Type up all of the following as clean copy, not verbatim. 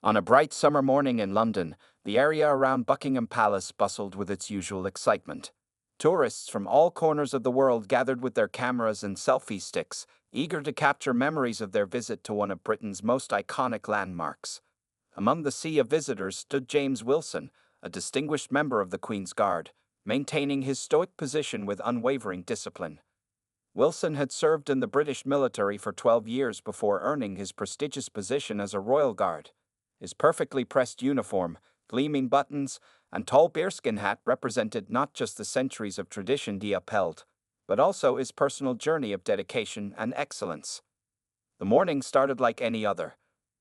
On a bright summer morning in London, the area around Buckingham Palace bustled with its usual excitement. Tourists from all corners of the world gathered with their cameras and selfie sticks, eager to capture memories of their visit to one of Britain's most iconic landmarks. Among the sea of visitors stood James Wilson, a distinguished member of the Queen's Guard, maintaining his stoic position with unwavering discipline. Wilson had served in the British military for 12 years before earning his prestigious position as a Royal Guard. His perfectly pressed uniform, gleaming buttons, and tall bearskin hat represented not just the centuries of tradition he upheld, but also his personal journey of dedication and excellence. The morning started like any other.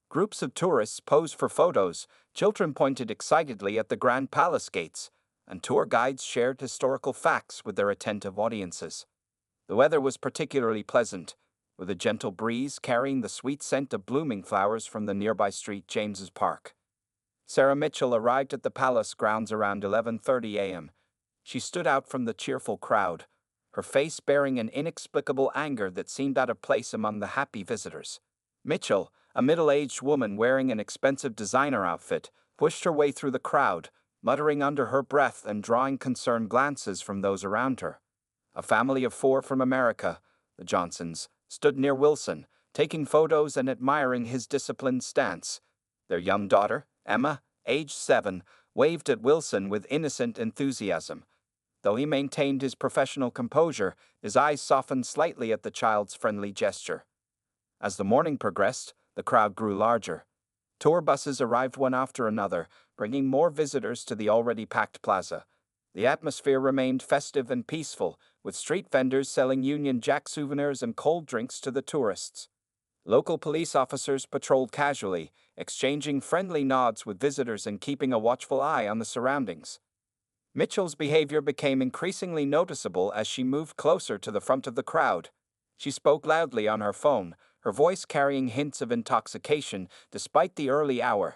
Groups of tourists posed for photos, children pointed excitedly at the Grand Palace gates, and tour guides shared historical facts with their attentive audiences. The weather was particularly pleasant, with a gentle breeze carrying the sweet scent of blooming flowers from the nearby street James's Park. Sarah Mitchell arrived at the palace grounds around 11:30 a.m. She stood out from the cheerful crowd, her face bearing an inexplicable anger that seemed out of place among the happy visitors. Mitchell, a middle-aged woman wearing an expensive designer outfit, pushed her way through the crowd, muttering under her breath and drawing concerned glances from those around her. A family of 4 from America, the Johnsons, stood near Wilson, taking photos and admiring his disciplined stance. Their young daughter, Emma, aged 7, waved at Wilson with innocent enthusiasm. Though he maintained his professional composure, his eyes softened slightly at the child's friendly gesture. As the morning progressed, the crowd grew larger. Tour buses arrived one after another, bringing more visitors to the already packed plaza. The atmosphere remained festive and peaceful, with street vendors selling Union Jack souvenirs and cold drinks to the tourists. Local police officers patrolled casually, exchanging friendly nods with visitors and keeping a watchful eye on the surroundings. Mitchell's behavior became increasingly noticeable as she moved closer to the front of the crowd. She spoke loudly on her phone, her voice carrying hints of intoxication despite the early hour.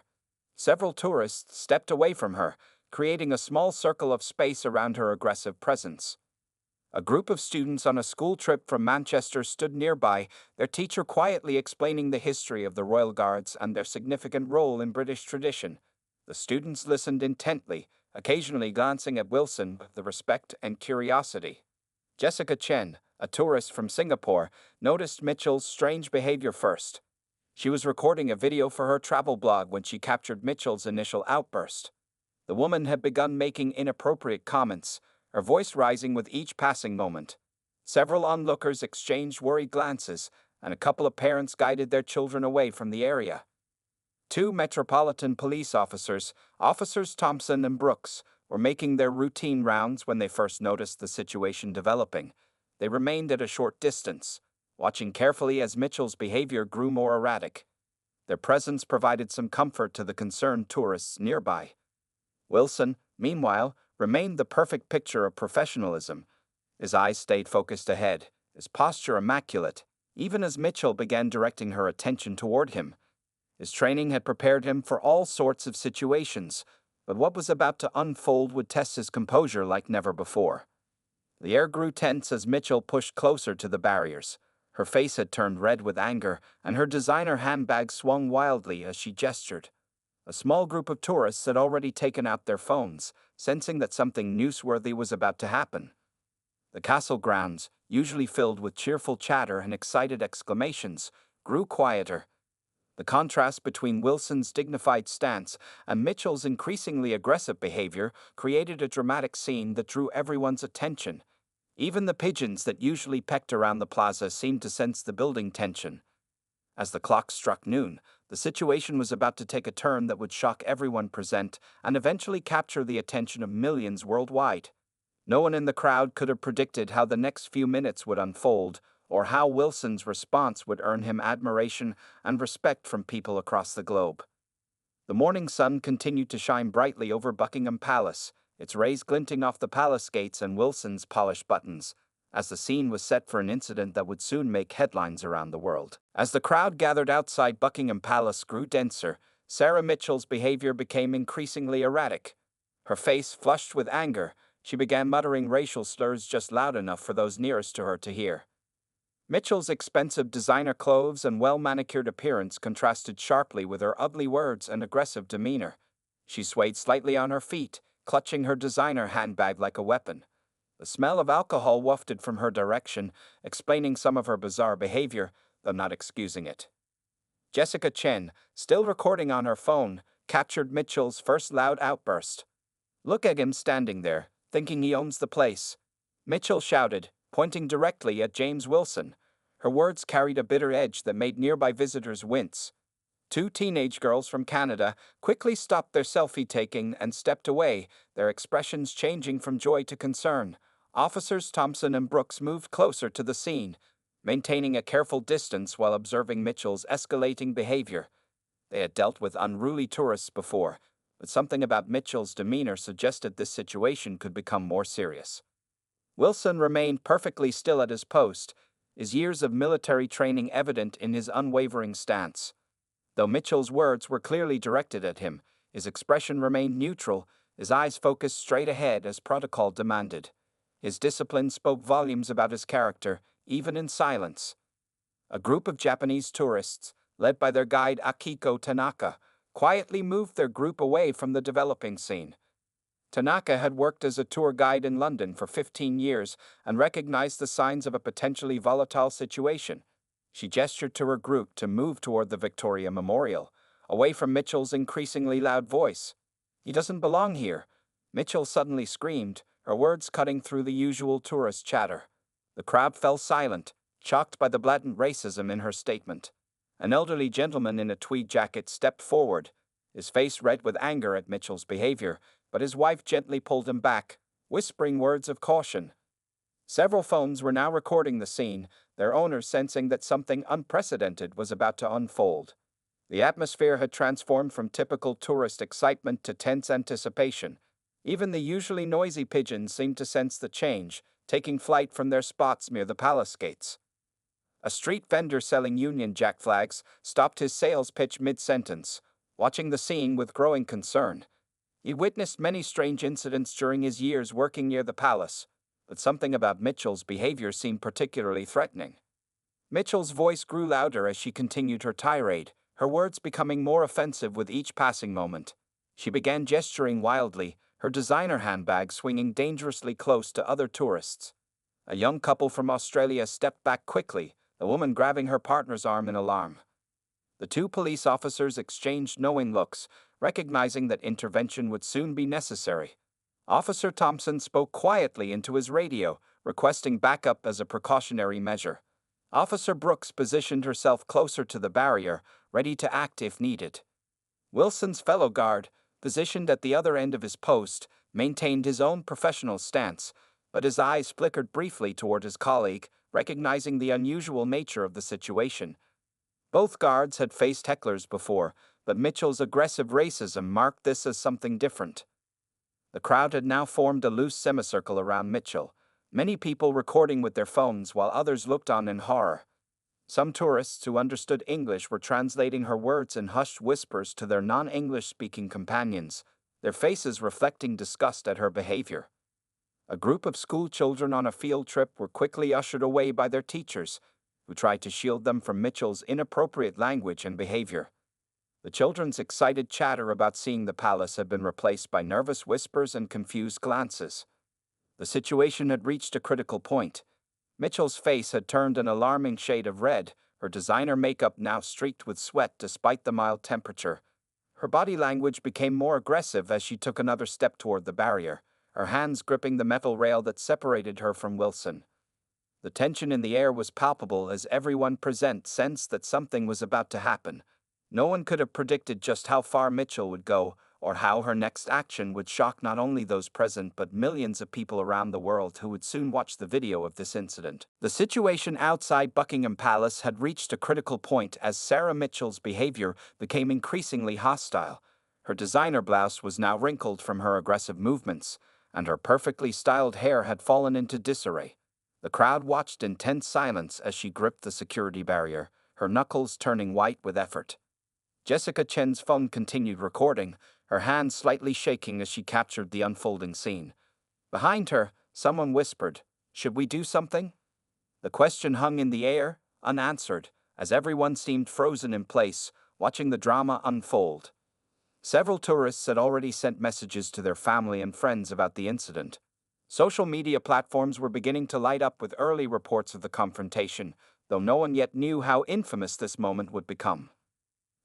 Several tourists stepped away from her, creating a small circle of space around her aggressive presence. A group of students on a school trip from Manchester stood nearby, their teacher quietly explaining the history of the Royal Guards and their significant role in British tradition. The students listened intently, occasionally glancing at Wilson with respect and curiosity. Jessica Chen, a tourist from Singapore, noticed Mitchell's strange behavior first. She was recording a video for her travel blog when she captured Mitchell's initial outburst. The woman had begun making inappropriate comments, her voice rising with each passing moment. Several onlookers exchanged worried glances, and a couple of parents guided their children away from the area. 2 Metropolitan Police officers, Officers Thompson and Brooks, were making their routine rounds when they first noticed the situation developing. They remained at a short distance, watching carefully as Mitchell's behavior grew more erratic. Their presence provided some comfort to the concerned tourists nearby. Wilson, meanwhile, remained the perfect picture of professionalism. His eyes stayed focused ahead, his posture immaculate, even as Mitchell began directing her attention toward him. His training had prepared him for all sorts of situations, but what was about to unfold would test his composure like never before. The air grew tense as Mitchell pushed closer to the barriers. Her face had turned red with anger, and her designer handbag swung wildly as she gestured. A small group of tourists had already taken out their phones, sensing that something newsworthy was about to happen. The castle grounds, usually filled with cheerful chatter and excited exclamations, grew quieter. The contrast between Wilson's dignified stance and Mitchell's increasingly aggressive behavior created a dramatic scene that drew everyone's attention. Even the pigeons that usually pecked around the plaza seemed to sense the building tension. As the clock struck noon, the situation was about to take a turn that would shock everyone present and eventually capture the attention of millions worldwide. No one in the crowd could have predicted how the next few minutes would unfold, or how Wilson's response would earn him admiration and respect from people across the globe. The morning sun continued to shine brightly over Buckingham Palace, its rays glinting off the palace gates and Wilson's polished buttons, as the scene was set for an incident that would soon make headlines around the world. As the crowd gathered outside Buckingham Palace grew denser, Sarah Mitchell's behavior became increasingly erratic. Her face flushed with anger, she began muttering racial slurs just loud enough for those nearest to her to hear. Mitchell's expensive designer clothes and well-manicured appearance contrasted sharply with her ugly words and aggressive demeanor. She swayed slightly on her feet, clutching her designer handbag like a weapon. The smell of alcohol wafted from her direction, explaining some of her bizarre behavior, though not excusing it. Jessica Chen, still recording on her phone, captured Mitchell's first loud outburst. "Look at him standing there, thinking he owns the place," Mitchell shouted, pointing directly at James Wilson. Her words carried a bitter edge that made nearby visitors wince. Two teenage girls from Canada quickly stopped their selfie taking and stepped away, their expressions changing from joy to concern. Officers Thompson and Brooks moved closer to the scene, maintaining a careful distance while observing Mitchell's escalating behavior. They had dealt with unruly tourists before, but something about Mitchell's demeanor suggested this situation could become more serious. Wilson remained perfectly still at his post, his years of military training evident in his unwavering stance. Though Mitchell's words were clearly directed at him, his expression remained neutral, his eyes focused straight ahead as protocol demanded. His discipline spoke volumes about his character, even in silence. A group of Japanese tourists, led by their guide Akiko Tanaka, quietly moved their group away from the developing scene. Tanaka had worked as a tour guide in London for 15 years and recognized the signs of a potentially volatile situation. She gestured to her group to move toward the Victoria Memorial, away from Mitchell's increasingly loud voice. "He doesn't belong here," Mitchell suddenly screamed, her words cutting through the usual tourist chatter. The crowd fell silent, shocked by the blatant racism in her statement. An elderly gentleman in a tweed jacket stepped forward, his face red with anger at Mitchell's behavior, but his wife gently pulled him back, whispering words of caution. Several phones were now recording the scene, their owners sensing that something unprecedented was about to unfold. The atmosphere had transformed from typical tourist excitement to tense anticipation. Even the usually noisy pigeons seemed to sense the change, taking flight from their spots near the palace gates. A street vendor selling Union Jack flags stopped his sales pitch mid-sentence, watching the scene with growing concern. He witnessed many strange incidents during his years working near the palace, but something about Mitchell's behavior seemed particularly threatening. Mitchell's voice grew louder as she continued her tirade, her words becoming more offensive with each passing moment. She began gesturing wildly, her designer handbag swinging dangerously close to other tourists. A young couple from Australia stepped back quickly, the woman grabbing her partner's arm in alarm. The two police officers exchanged knowing looks, recognizing that intervention would soon be necessary. Officer Thompson spoke quietly into his radio, requesting backup as a precautionary measure. Officer Brooks positioned herself closer to the barrier, ready to act if needed. Wilson's fellow guard, positioned at the other end of his post, maintained his own professional stance, but his eyes flickered briefly toward his colleague, recognizing the unusual nature of the situation. Both guards had faced hecklers before, but Mitchell's aggressive racism marked this as something different. The crowd had now formed a loose semicircle around Mitchell, many people recording with their phones while others looked on in horror. Some tourists who understood English were translating her words in hushed whispers to their non-English-speaking companions, their faces reflecting disgust at her behavior. A group of school children on a field trip were quickly ushered away by their teachers, who tried to shield them from Mitchell's inappropriate language and behavior. The children's excited chatter about seeing the palace had been replaced by nervous whispers and confused glances. The situation had reached a critical point. Mitchell's face had turned an alarming shade of red, her designer makeup now streaked with sweat despite the mild temperature. Her body language became more aggressive as she took another step toward the barrier, her hands gripping the metal rail that separated her from Wilson. The tension in the air was palpable as everyone present sensed that something was about to happen. No one could have predicted just how far Mitchell would go, or how her next action would shock not only those present but millions of people around the world who would soon watch the video of this incident. The situation outside Buckingham Palace had reached a critical point as Sarah Mitchell's behavior became increasingly hostile. Her designer blouse was now wrinkled from her aggressive movements, and her perfectly styled hair had fallen into disarray. The crowd watched in tense silence as she gripped the security barrier, her knuckles turning white with effort. Jessica Chen's phone continued recording, her hands slightly shaking as she captured the unfolding scene. Behind her, someone whispered, "Should we do something?" The question hung in the air, unanswered, as everyone seemed frozen in place, watching the drama unfold. Several tourists had already sent messages to their family and friends about the incident. Social media platforms were beginning to light up with early reports of the confrontation, though no one yet knew how infamous this moment would become.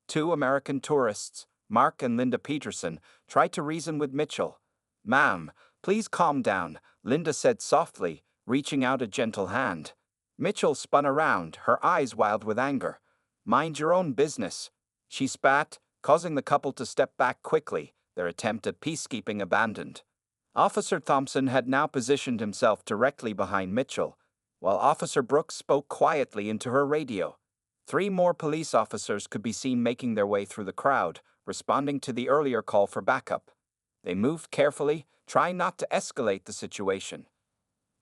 Two American tourists, Mark and Linda Peterson, tried to reason with Mitchell. "Ma'am, please calm down," Linda said softly, reaching out a gentle hand. Mitchell spun around, her eyes wild with anger. "Mind your own business," she spat, causing the couple to step back quickly, their attempt at peacekeeping abandoned. Officer Thompson had now positioned himself directly behind Mitchell, while Officer Brooks spoke quietly into her radio. 3 more police officers could be seen making their way through the crowd, responding to the earlier call for backup. They moved carefully, trying not to escalate the situation.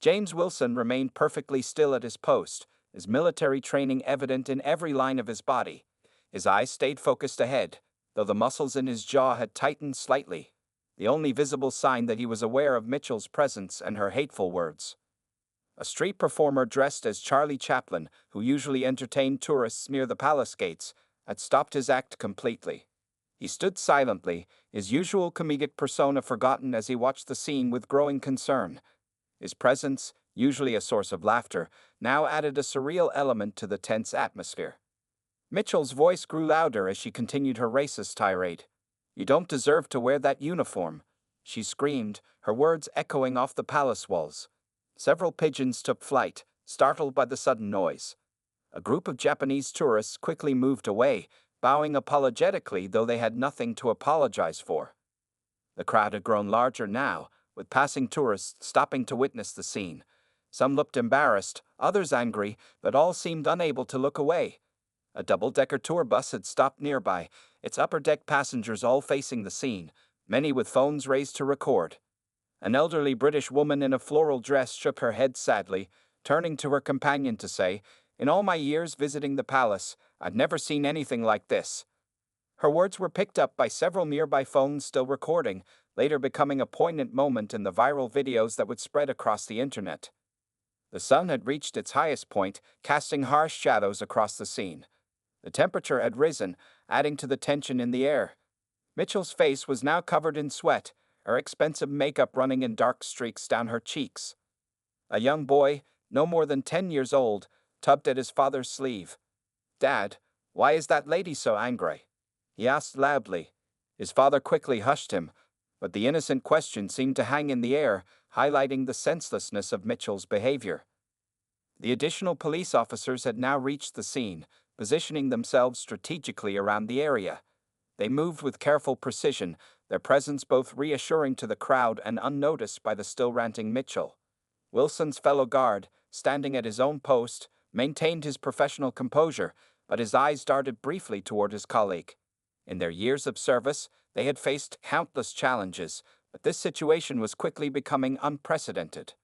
James Wilson remained perfectly still at his post, his military training evident in every line of his body. His eyes stayed focused ahead, though the muscles in his jaw had tightened slightly, the only visible sign that he was aware of Mitchell's presence and her hateful words. A street performer dressed as Charlie Chaplin, who usually entertained tourists near the palace gates, had stopped his act completely. He stood silently, his usual comedic persona forgotten as he watched the scene with growing concern. His presence, usually a source of laughter, now added a surreal element to the tense atmosphere. Mitchell's voice grew louder as she continued her racist tirade. "You don't deserve to wear that uniform," she screamed, her words echoing off the palace walls. Several pigeons took flight, startled by the sudden noise. A group of Japanese tourists quickly moved away, bowing apologetically though they had nothing to apologize for. The crowd had grown larger now, with passing tourists stopping to witness the scene. Some looked embarrassed, others angry, but all seemed unable to look away. A double-decker tour bus had stopped nearby, its upper-deck passengers all facing the scene, many with phones raised to record. An elderly British woman in a floral dress shook her head sadly, turning to her companion to say, "In all my years visiting the palace, I've never seen anything like this." Her words were picked up by several nearby phones still recording, later becoming a poignant moment in the viral videos that would spread across the internet. The sun had reached its highest point, casting harsh shadows across the scene. The temperature had risen, adding to the tension in the air. Mitchell's face was now covered in sweat, her expensive makeup running in dark streaks down her cheeks. A young boy, no more than 10 years old, tugged at his father's sleeve. "Dad, why is that lady so angry?" he asked loudly. His father quickly hushed him, but the innocent question seemed to hang in the air, highlighting the senselessness of Mitchell's behavior. The additional police officers had now reached the scene, positioning themselves strategically around the area. They moved with careful precision, their presence both reassuring to the crowd and unnoticed by the still ranting Mitchell. Wilson's fellow guard, standing at his own post, maintained his professional composure, but his eyes darted briefly toward his colleague. In their years of service, they had faced countless challenges, but this situation was quickly becoming unprecedented.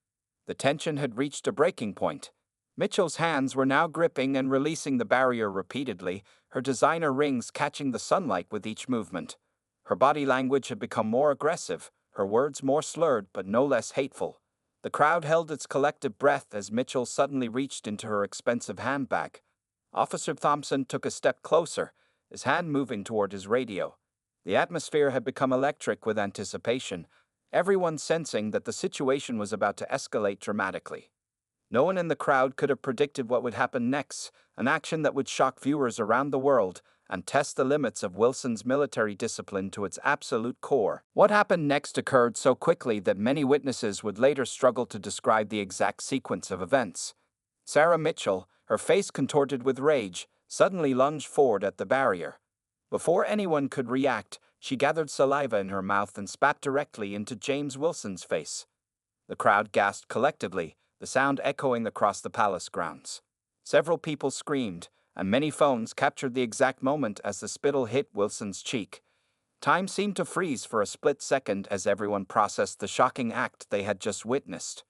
The tension had reached a breaking point. Mitchell's hands were now gripping and releasing the barrier repeatedly, her designer rings catching the sunlight with each movement. Her body language had become more aggressive, her words more slurred but no less hateful. The crowd held its collective breath as Mitchell suddenly reached into her expensive handbag. Officer Thompson took a step closer, his hand moving toward his radio. The atmosphere had become electric with anticipation, everyone sensing that the situation was about to escalate dramatically. No one in the crowd could have predicted what would happen next, an action that would shock viewers around the world and test the limits of Wilson's military discipline to its absolute core. What happened next occurred so quickly that many witnesses would later struggle to describe the exact sequence of events. Sarah Mitchell, her face contorted with rage, suddenly lunged forward at the barrier. Before anyone could react, she gathered saliva in her mouth and spat directly into James Wilson's face. The crowd gasped collectively, the sound echoing across the palace grounds. Several people screamed, and many phones captured the exact moment as the spittle hit Wilson's cheek. Time seemed to freeze for a split second as everyone processed the shocking act they had just witnessed.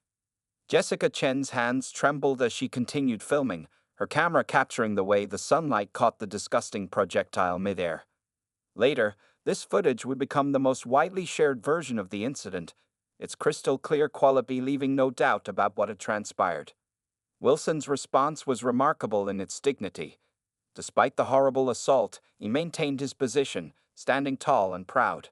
Jessica Chen's hands trembled as she continued filming, her camera capturing the way the sunlight caught the disgusting projectile midair. Later, this footage would become the most widely shared version of the incident, its crystal clear quality leaving no doubt about what had transpired. Wilson's response was remarkable in its dignity. Despite the horrible assault, he maintained his position, standing tall and proud.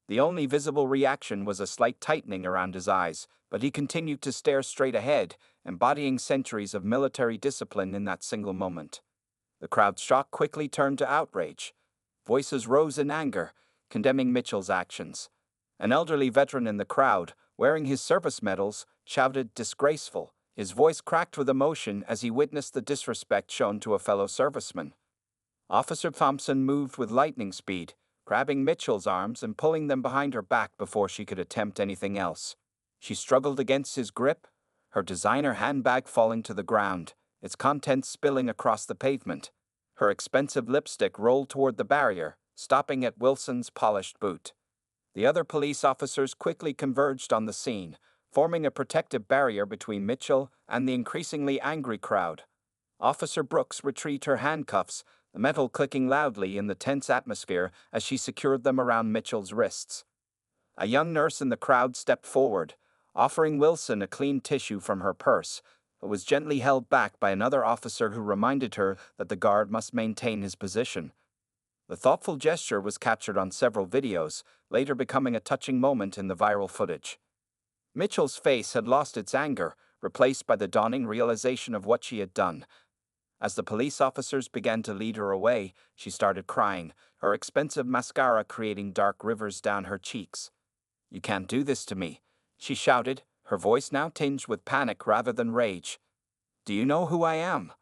The only visible reaction was a slight tightening around his eyes, but he continued to stare straight ahead, embodying centuries of military discipline in that single moment. The crowd's shock quickly turned to outrage. Voices rose in anger, condemning Mitchell's actions. An elderly veteran in the crowd, wearing his service medals, shouted, "Disgraceful." His voice cracked with emotion as he witnessed the disrespect shown to a fellow serviceman. Officer Thompson moved with lightning speed, grabbing Mitchell's arms and pulling them behind her back before she could attempt anything else. She struggled against his grip, her designer handbag falling to the ground, its contents spilling across the pavement. Her expensive lipstick rolled toward the barrier, stopping at Wilson's polished boot. The other police officers quickly converged on the scene, forming a protective barrier between Mitchell and the increasingly angry crowd. Officer Brooks retrieved her handcuffs, the metal clicking loudly in the tense atmosphere as she secured them around Mitchell's wrists. A young nurse in the crowd stepped forward, offering Wilson a clean tissue from her purse, but was gently held back by another officer who reminded her that the guard must maintain his position. The thoughtful gesture was captured on several videos, later becoming a touching moment in the viral footage. Mitchell's face had lost its anger, replaced by the dawning realization of what she had done. As the police officers began to lead her away, she started crying, her expensive mascara creating dark rivers down her cheeks. "You can't do this to me," she shouted, her voice now tinged with panic rather than rage. "Do you know who I am?"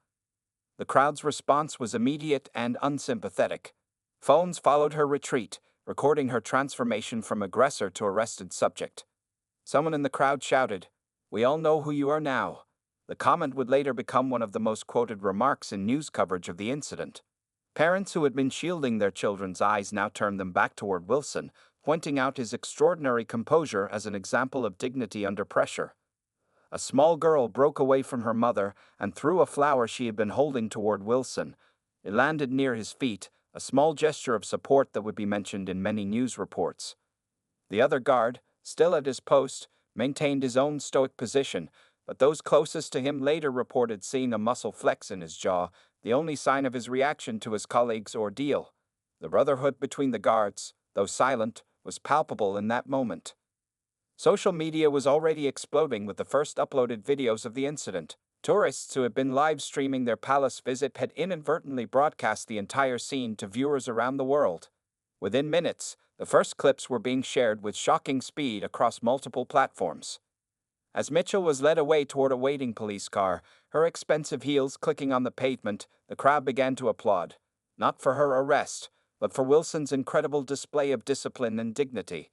The crowd's response was immediate and unsympathetic. Phones followed her retreat, recording her transformation from aggressor to arrested subject. Someone in the crowd shouted, "We all know who you are now." The comment would later become one of the most quoted remarks in news coverage of the incident. Parents who had been shielding their children's eyes now turned them back toward Wilson, pointing out his extraordinary composure as an example of dignity under pressure. A small girl broke away from her mother and threw a flower she had been holding toward Wilson. It landed near his feet, a small gesture of support that would be mentioned in many news reports. The other guard, still at his post, maintained his own stoic position, but those closest to him later reported seeing a muscle flex in his jaw, the only sign of his reaction to his colleague's ordeal. The brotherhood between the guards, though silent, was palpable in that moment. Social media was already exploding with the first uploaded videos of the incident. Tourists who had been live streaming their palace visit had inadvertently broadcast the entire scene to viewers around the world. Within minutes, the first clips were being shared with shocking speed across multiple platforms. As Mitchell was led away toward a waiting police car, her expensive heels clicking on the pavement, the crowd began to applaud, not for her arrest, but for Wilson's incredible display of discipline and dignity.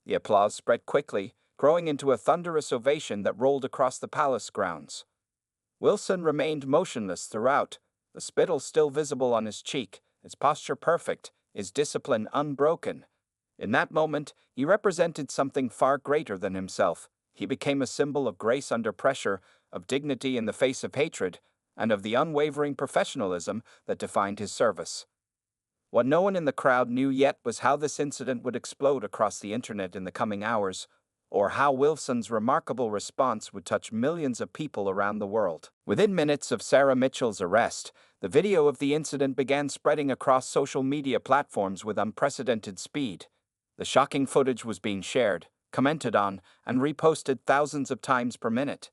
The applause spread quickly, growing into a thunderous ovation that rolled across the palace grounds. Wilson remained motionless throughout, the spittle still visible on his cheek, his posture perfect, his discipline unbroken. In that moment, he represented something far greater than himself. He became a symbol of grace under pressure, of dignity in the face of hatred, and of the unwavering professionalism that defined his service. What no one in the crowd knew yet was how this incident would explode across the internet in the coming hours, or how Wilson's remarkable response would touch millions of people around the world. Within minutes of Sarah Mitchell's arrest, the video of the incident began spreading across social media platforms with unprecedented speed. The shocking footage was being shared, commented on, and reposted thousands of times per minute.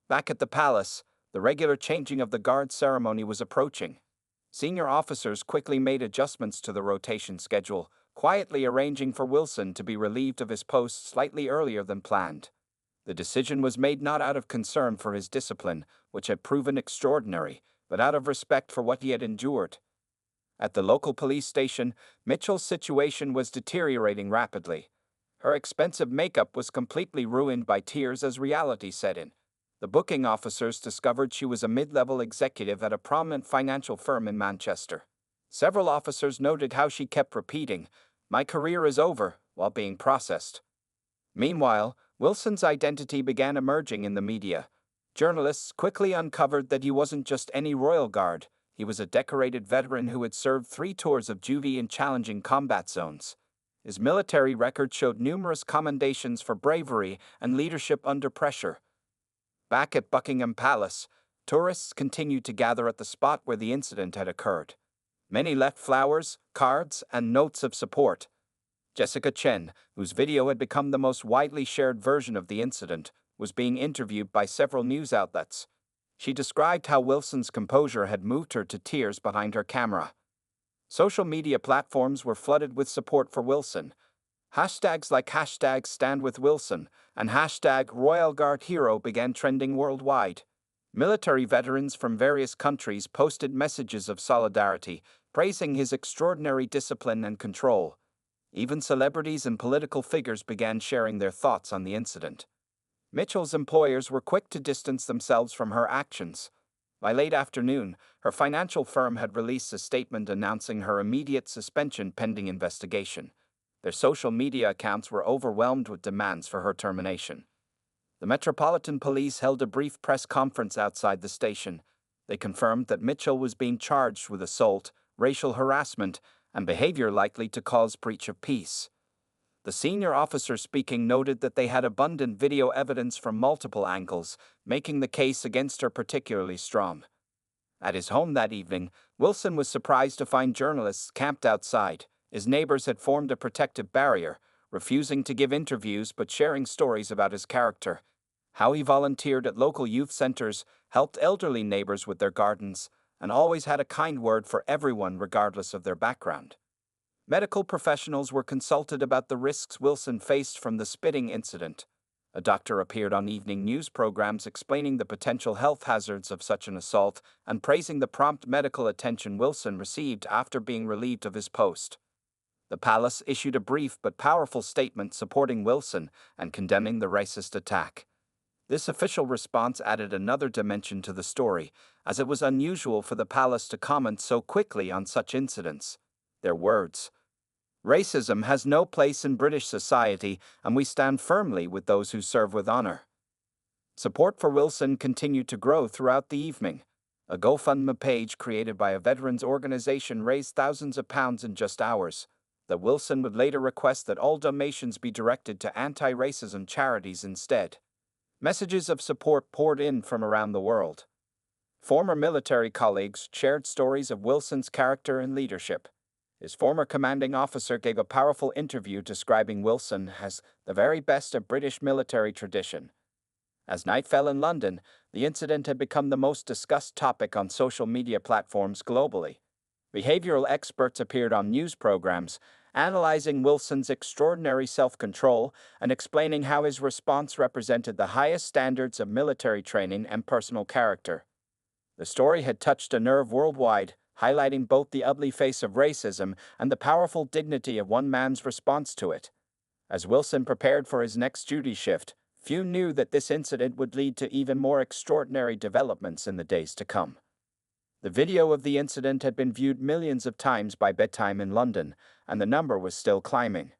Back at the palace, the regular changing of the guard ceremony was approaching. Senior officers quickly made adjustments to the rotation schedule, quietly arranging for Wilson to be relieved of his post slightly earlier than planned. The decision was made not out of concern for his discipline, which had proven extraordinary, but out of respect for what he had endured. At the local police station, Mitchell's situation was deteriorating rapidly. Her expensive makeup was completely ruined by tears as reality set in. The booking officers discovered she was a mid-level executive at a prominent financial firm in Manchester. Several officers noted how she kept repeating, "My career is over," while being processed. Meanwhile, Wilson's identity began emerging in the media. Journalists quickly uncovered that he wasn't just any royal guard. He was a decorated veteran who had served 3 tours of duty in challenging combat zones. His military record showed numerous commendations for bravery and leadership under pressure. Back at Buckingham Palace, tourists continued to gather at the spot where the incident had occurred. Many left flowers, cards, and notes of support. Jessica Chen, whose video had become the most widely shared version of the incident, was being interviewed by several news outlets. She described how Wilson's composure had moved her to tears behind her camera. Social media platforms were flooded with support for Wilson. Hashtags like #StandWithWilson and #RoyalGuardHero began trending worldwide. Military veterans from various countries posted messages of solidarity, praising his extraordinary discipline and control. Even celebrities and political figures began sharing their thoughts on the incident. Mitchell's employers were quick to distance themselves from her actions. By late afternoon, her financial firm had released a statement announcing her immediate suspension pending investigation. Their social media accounts were overwhelmed with demands for her termination. The Metropolitan Police held a brief press conference outside the station. They confirmed that Mitchell was being charged with assault, racial harassment, and behavior likely to cause breach of peace. The senior officer speaking noted that they had abundant video evidence from multiple angles, making the case against her particularly strong. At his home that evening, Wilson was surprised to find journalists camped outside. His neighbors had formed a protective barrier, refusing to give interviews but sharing stories about his character. How he volunteered at local youth centers, helped elderly neighbors with their gardens, and always had a kind word for everyone regardless of their background. Medical professionals were consulted about the risks Wilson faced from the spitting incident. A doctor appeared on evening news programs explaining the potential health hazards of such an assault and praising the prompt medical attention Wilson received after being relieved of his post. The palace issued a brief but powerful statement supporting Wilson and condemning the racist attack. This official response added another dimension to the story, as it was unusual for the palace to comment so quickly on such incidents. Their words: "Racism has no place in British society, and we stand firmly with those who serve with honor." Support for Wilson continued to grow throughout the evening. A GoFundMe page created by a veterans organization raised thousands of pounds in just hours. That Wilson would later request that all donations be directed to anti-racism charities instead. Messages of support poured in from around the world. Former military colleagues shared stories of Wilson's character and leadership. His former commanding officer gave a powerful interview describing Wilson as the very best of British military tradition. As night fell in London, the incident had become the most discussed topic on social media platforms globally. Behavioral experts appeared on news programs, analyzing Wilson's extraordinary self-control and explaining how his response represented the highest standards of military training and personal character. The story had touched a nerve worldwide, highlighting both the ugly face of racism and the powerful dignity of one man's response to it. As Wilson prepared for his next duty shift, few knew that this incident would lead to even more extraordinary developments in the days to come. The video of the incident had been viewed millions of times by bedtime in London, and the number was still climbing.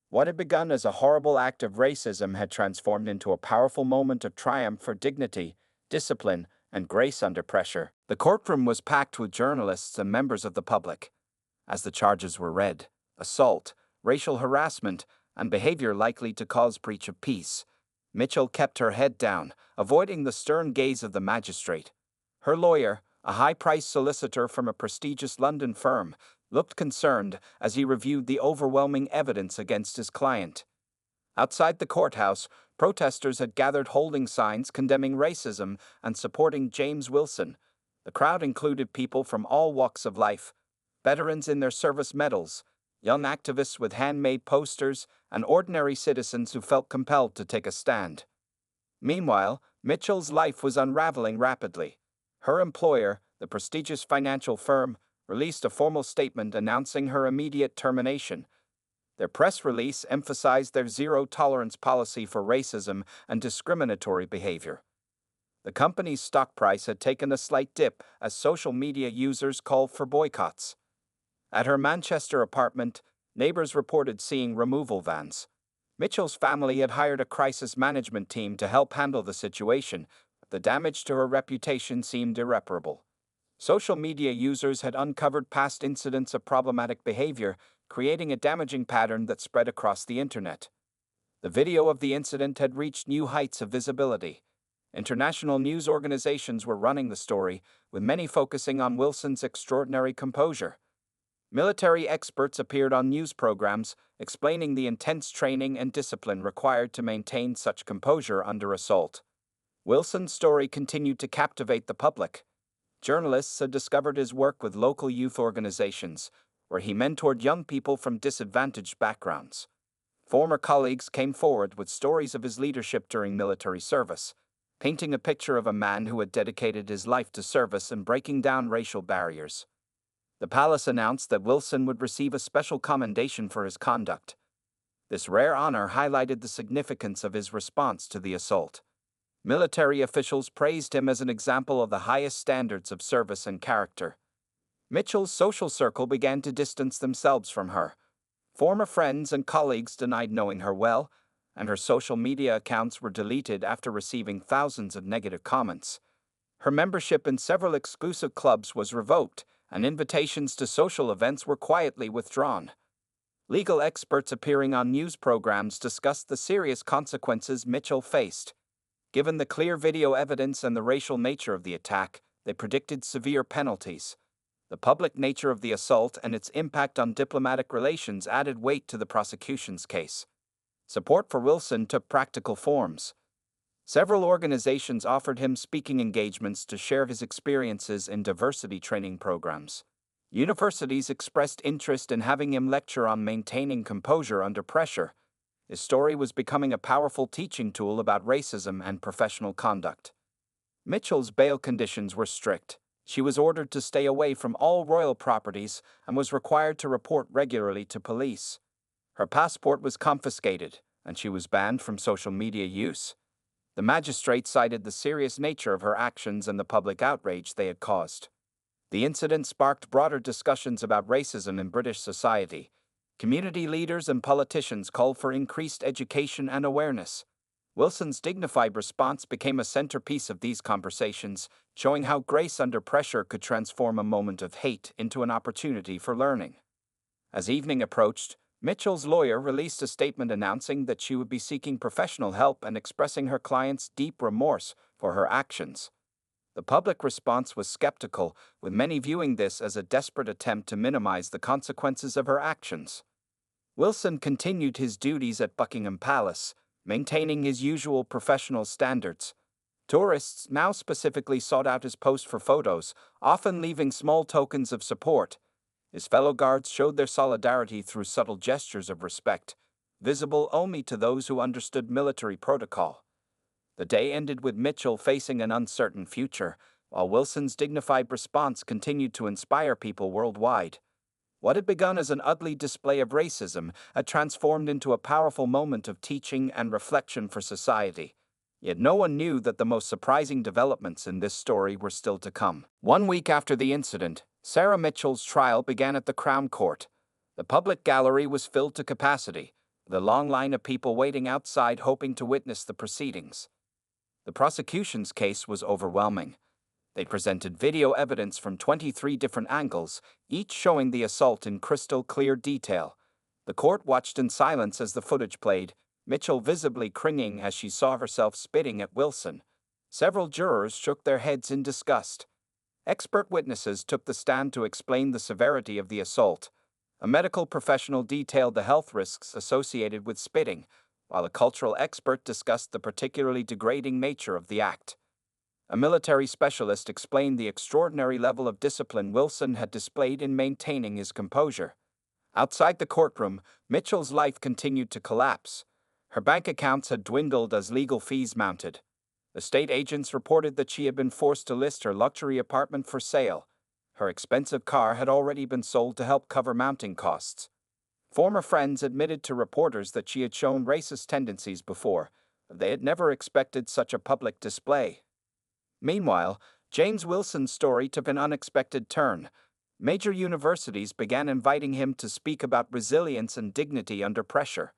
What had begun as a horrible act of racism had transformed into a powerful moment of triumph for dignity, discipline, and grace under pressure. The courtroom was packed with journalists and members of the public. As the charges were read, assault, racial harassment, and behavior likely to cause breach of peace, Mitchell kept her head down, avoiding the stern gaze of the magistrate. Her lawyer, a high-priced solicitor from a prestigious London firm, looked concerned as he reviewed the overwhelming evidence against his client. Outside the courthouse, protesters had gathered holding signs condemning racism and supporting James Wilson. The crowd included people from all walks of life, veterans in their service medals, young activists with handmade posters, and ordinary citizens who felt compelled to take a stand. Meanwhile, Mitchell's life was unraveling rapidly. Her employer, the prestigious financial firm, released a formal statement announcing her immediate termination. Their press release emphasized their zero-tolerance policy for racism and discriminatory behavior. The company's stock price had taken a slight dip as social media users called for boycotts. At her Manchester apartment, neighbors reported seeing removal vans. Mitchell's family had hired a crisis management team to help handle the situation, but the damage to her reputation seemed irreparable. Social media users had uncovered past incidents of problematic behavior, creating a damaging pattern that spread across the internet. The video of the incident had reached new heights of visibility. International news organizations were running the story, with many focusing on Wilson's extraordinary composure. Military experts appeared on news programs, explaining the intense training and discipline required to maintain such composure under assault. Wilson's story continued to captivate the public. Journalists had discovered his work with local youth organizations, where he mentored young people from disadvantaged backgrounds. Former colleagues came forward with stories of his leadership during military service, painting a picture of a man who had dedicated his life to service and breaking down racial barriers. The palace announced that Wilson would receive a special commendation for his conduct. This rare honor highlighted the significance of his response to the assault. Military officials praised him as an example of the highest standards of service and character. Mitchell's social circle began to distance themselves from her. Former friends and colleagues denied knowing her well, and her social media accounts were deleted after receiving thousands of negative comments. Her membership in several exclusive clubs was revoked, and invitations to social events were quietly withdrawn. Legal experts appearing on news programs discussed the serious consequences Mitchell faced. Given the clear video evidence and the racial nature of the attack, they predicted severe penalties. The public nature of the assault and its impact on diplomatic relations added weight to the prosecution's case. Support for Wilson took practical forms. Several organizations offered him speaking engagements to share his experiences in diversity training programs. Universities expressed interest in having him lecture on maintaining composure under pressure. His story was becoming a powerful teaching tool about racism and professional conduct. Mitchell's bail conditions were strict. She was ordered to stay away from all royal properties and was required to report regularly to police. Her passport was confiscated, and she was banned from social media use. The magistrate cited the serious nature of her actions and the public outrage they had caused. The incident sparked broader discussions about racism in British society. Community leaders and politicians called for increased education and awareness. Wilson's dignified response became a centerpiece of these conversations, showing how grace under pressure could transform a moment of hate into an opportunity for learning. As evening approached, Mitchell's lawyer released a statement announcing that she would be seeking professional help and expressing her client's deep remorse for her actions. The public response was skeptical, with many viewing this as a desperate attempt to minimize the consequences of her actions. Wilson continued his duties at Buckingham Palace, maintaining his usual professional standards. Tourists now specifically sought out his post for photos, often leaving small tokens of support. His fellow guards showed their solidarity through subtle gestures of respect, visible only to those who understood military protocol. The day ended with Mitchell facing an uncertain future, while Wilson's dignified response continued to inspire people worldwide. What had begun as an ugly display of racism had transformed into a powerful moment of teaching and reflection for society. Yet no one knew that the most surprising developments in this story were still to come. 1 week after the incident, Sarah Mitchell's trial began at the Crown Court. The public gallery was filled to capacity, with a long line of people waiting outside hoping to witness the proceedings. The prosecution's case was overwhelming. They presented video evidence from 23 different angles, each showing the assault in crystal clear detail. The court watched in silence as the footage played, Mitchell visibly cringing as she saw herself spitting at Wilson. Several jurors shook their heads in disgust. Expert witnesses took the stand to explain the severity of the assault. A medical professional detailed the health risks associated with spitting, while a cultural expert discussed the particularly degrading nature of the act. A military specialist explained the extraordinary level of discipline Wilson had displayed in maintaining his composure. Outside the courtroom, Mitchell's life continued to collapse. Her bank accounts had dwindled as legal fees mounted. The state agents reported that she had been forced to list her luxury apartment for sale. Her expensive car had already been sold to help cover mounting costs. Former friends admitted to reporters that she had shown racist tendencies before, but they had never expected such a public display. Meanwhile, James Wilson's story took an unexpected turn. Major universities began inviting him to speak about resilience and dignity under pressure.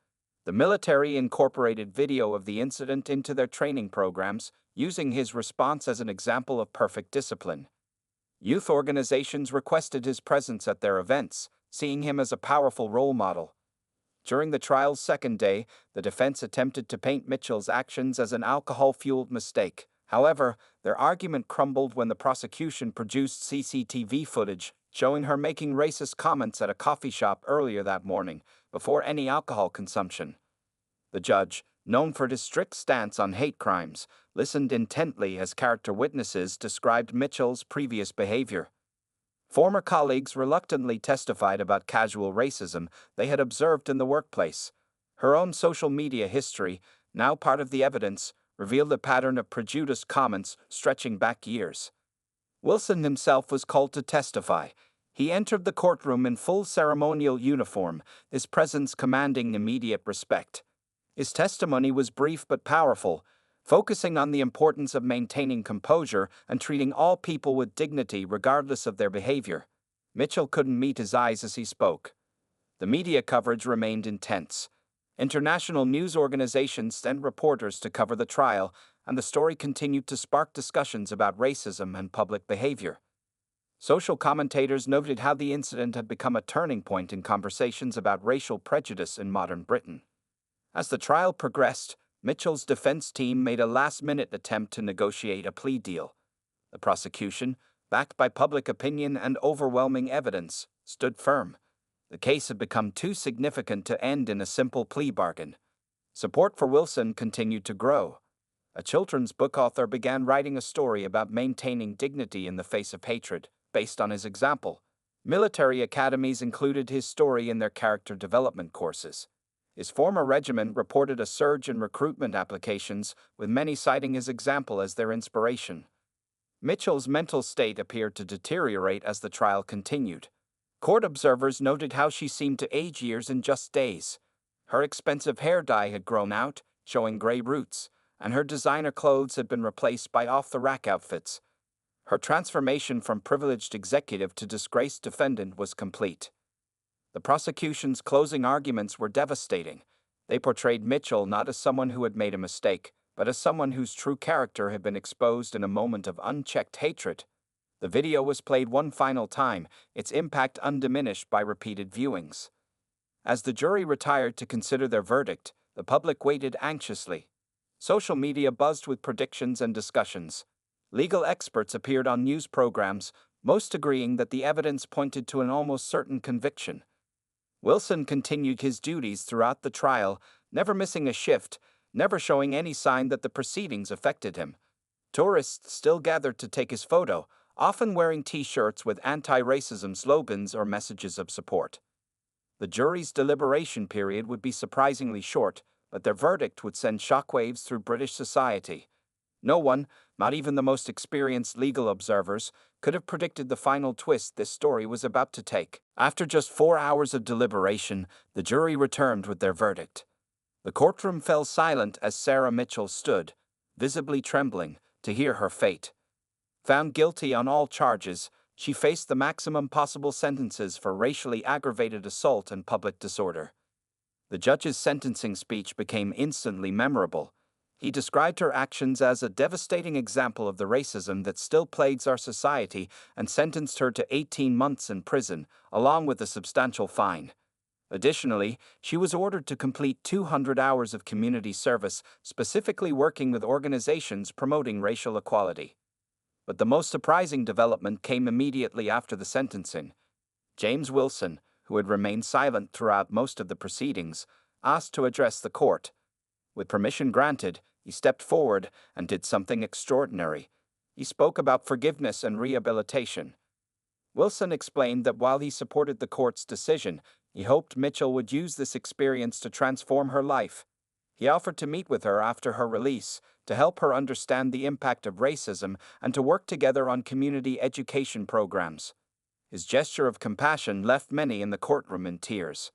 The military incorporated video of the incident into their training programs, using his response as an example of perfect discipline. Youth organizations requested his presence at their events, seeing him as a powerful role model. During the trial's second day, the defense attempted to paint Mitchell's actions as an alcohol-fueled mistake, However, their argument crumbled when the prosecution produced CCTV footage showing her making racist comments at a coffee shop earlier that morning, before any alcohol consumption. The judge, known for his strict stance on hate crimes, listened intently as character witnesses described Mitchell's previous behavior. Former colleagues reluctantly testified about casual racism they had observed in the workplace. Her own social media history, now part of the evidence, revealed a pattern of prejudiced comments stretching back years. Wilson himself was called to testify. He entered the courtroom in full ceremonial uniform, his presence commanding immediate respect. His testimony was brief but powerful, focusing on the importance of maintaining composure and treating all people with dignity regardless of their behavior. Mitchell couldn't meet his eyes as he spoke. The media coverage remained intense. International news organizations sent reporters to cover the trial, and the story continued to spark discussions about racism and public behavior. Social commentators noted how the incident had become a turning point in conversations about racial prejudice in modern Britain. As the trial progressed, Mitchell's defense team made a last-minute attempt to negotiate a plea deal. The prosecution, backed by public opinion and overwhelming evidence, stood firm. The case had become too significant to end in a simple plea bargain. Support for Wilson continued to grow. A children's book author began writing a story about maintaining dignity in the face of hatred, based on his example. Military academies included his story in their character development courses. His former regiment reported a surge in recruitment applications, with many citing his example as their inspiration. Mitchell's mental state appeared to deteriorate as the trial continued. Court observers noted how she seemed to age years in just days. Her expensive hair dye had grown out, showing gray roots, and her designer clothes had been replaced by off-the-rack outfits. Her transformation from privileged executive to disgraced defendant was complete. The prosecution's closing arguments were devastating. They portrayed Mitchell not as someone who had made a mistake, but as someone whose true character had been exposed in a moment of unchecked hatred. The video was played one final time, its impact undiminished by repeated viewings. As the jury retired to consider their verdict, the public waited anxiously. Social media buzzed with predictions and discussions. Legal experts appeared on news programs, most agreeing that the evidence pointed to an almost certain conviction. Wilson continued his duties throughout the trial, never missing a shift, never showing any sign that the proceedings affected him. Tourists still gathered to take his photo, often wearing T-shirts with anti-racism slogans or messages of support. The jury's deliberation period would be surprisingly short, but their verdict would send shockwaves through British society. No one, not even the most experienced legal observers, could have predicted the final twist this story was about to take. After just 4 hours of deliberation, the jury returned with their verdict. The courtroom fell silent as Sarah Mitchell stood, visibly trembling, to hear her fate. Found guilty on all charges, she faced the maximum possible sentences for racially aggravated assault and public disorder. The judge's sentencing speech became instantly memorable. He described her actions as a devastating example of the racism that still plagues our society and sentenced her to 18 months in prison, along with a substantial fine. Additionally, she was ordered to complete 200 hours of community service, specifically working with organizations promoting racial equality. But the most surprising development came immediately after the sentencing. James Wilson, who had remained silent throughout most of the proceedings, asked to address the court. With permission granted, he stepped forward and did something extraordinary. He spoke about forgiveness and rehabilitation. Wilson explained that while he supported the court's decision, he hoped Mitchell would use this experience to transform her life. He offered to meet with her after her release, to help her understand the impact of racism and to work together on community education programs. His gesture of compassion left many in the courtroom in tears.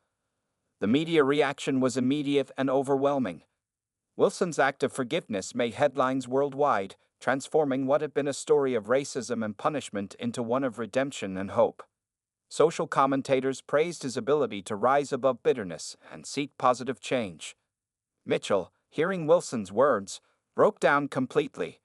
The media reaction was immediate and overwhelming. Wilson's act of forgiveness made headlines worldwide, transforming what had been a story of racism and punishment into one of redemption and hope. Social commentators praised his ability to rise above bitterness and seek positive change. Mitchell, hearing Wilson's words, broke down completely.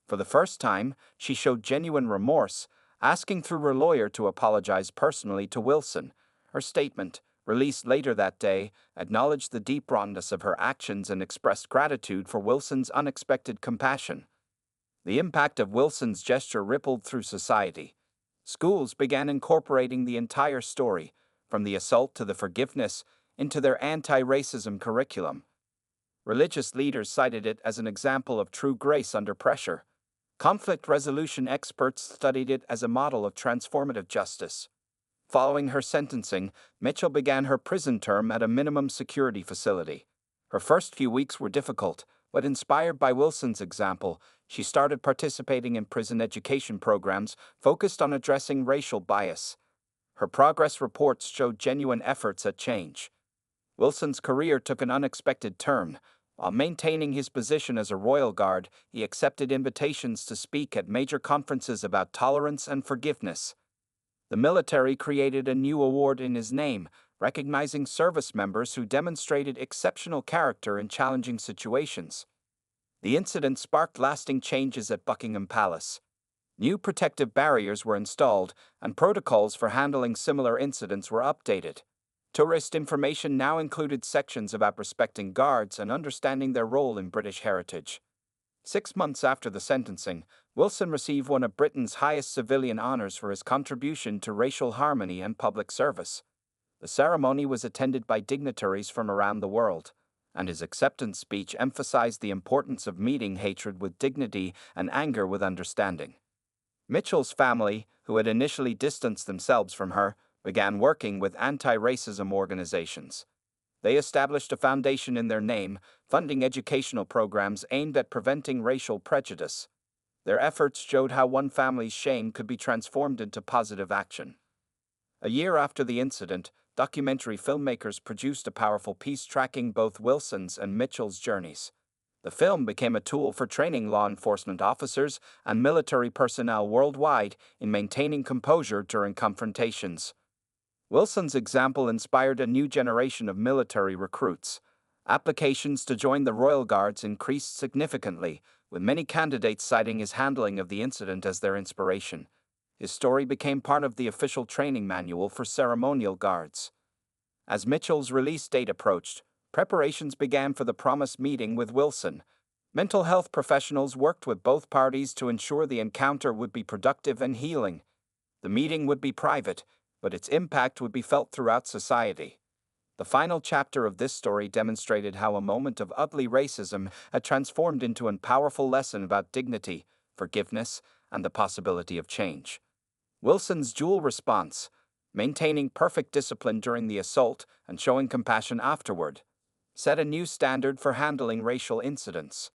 For the first time, she showed genuine remorse, asking through her lawyer to apologize personally to Wilson. Her statement, released later that day, acknowledged the deep wrongness of her actions and expressed gratitude for Wilson's unexpected compassion. The impact of Wilson's gesture rippled through society. Schools began incorporating the entire story, from the assault to the forgiveness, into their anti-racism curriculum. Religious leaders cited it as an example of true grace under pressure. Conflict resolution experts studied it as a model of transformative justice. Following her sentencing, Mitchell began her prison term at a minimum security facility. Her first few weeks were difficult, but inspired by Wilson's example, she started participating in prison education programs focused on addressing racial bias. Her progress reports showed genuine efforts at change. Wilson's career took an unexpected turn. While maintaining his position as a royal guard, he accepted invitations to speak at major conferences about tolerance and forgiveness. The military created a new award in his name, recognizing service members who demonstrated exceptional character in challenging situations. The incident sparked lasting changes at Buckingham Palace. New protective barriers were installed, and protocols for handling similar incidents were updated. Tourist information now included sections about respecting guards and understanding their role in British heritage. 6 months after the sentencing, Wilson received one of Britain's highest civilian honors for his contribution to racial harmony and public service. The ceremony was attended by dignitaries from around the world, and his acceptance speech emphasized the importance of meeting hatred with dignity and anger with understanding. Mitchell's family, who had initially distanced themselves from her, began working with anti-racism organizations. They established a foundation in their name, funding educational programs aimed at preventing racial prejudice. Their efforts showed how one family's shame could be transformed into positive action. A year after the incident, documentary filmmakers produced a powerful piece tracking both Wilson's and Mitchell's journeys. The film became a tool for training law enforcement officers and military personnel worldwide in maintaining composure during confrontations. Wilson's example inspired a new generation of military recruits. Applications to join the Royal Guards increased significantly, with many candidates citing his handling of the incident as their inspiration. His story became part of the official training manual for ceremonial guards. As Mitchell's release date approached, preparations began for the promised meeting with Wilson. Mental health professionals worked with both parties to ensure the encounter would be productive and healing. The meeting would be private, but its impact would be felt throughout society. The final chapter of this story demonstrated how a moment of ugly racism had transformed into a powerful lesson about dignity, forgiveness, and the possibility of change. Wilson's dual response, maintaining perfect discipline during the assault and showing compassion afterward, set a new standard for handling racial incidents.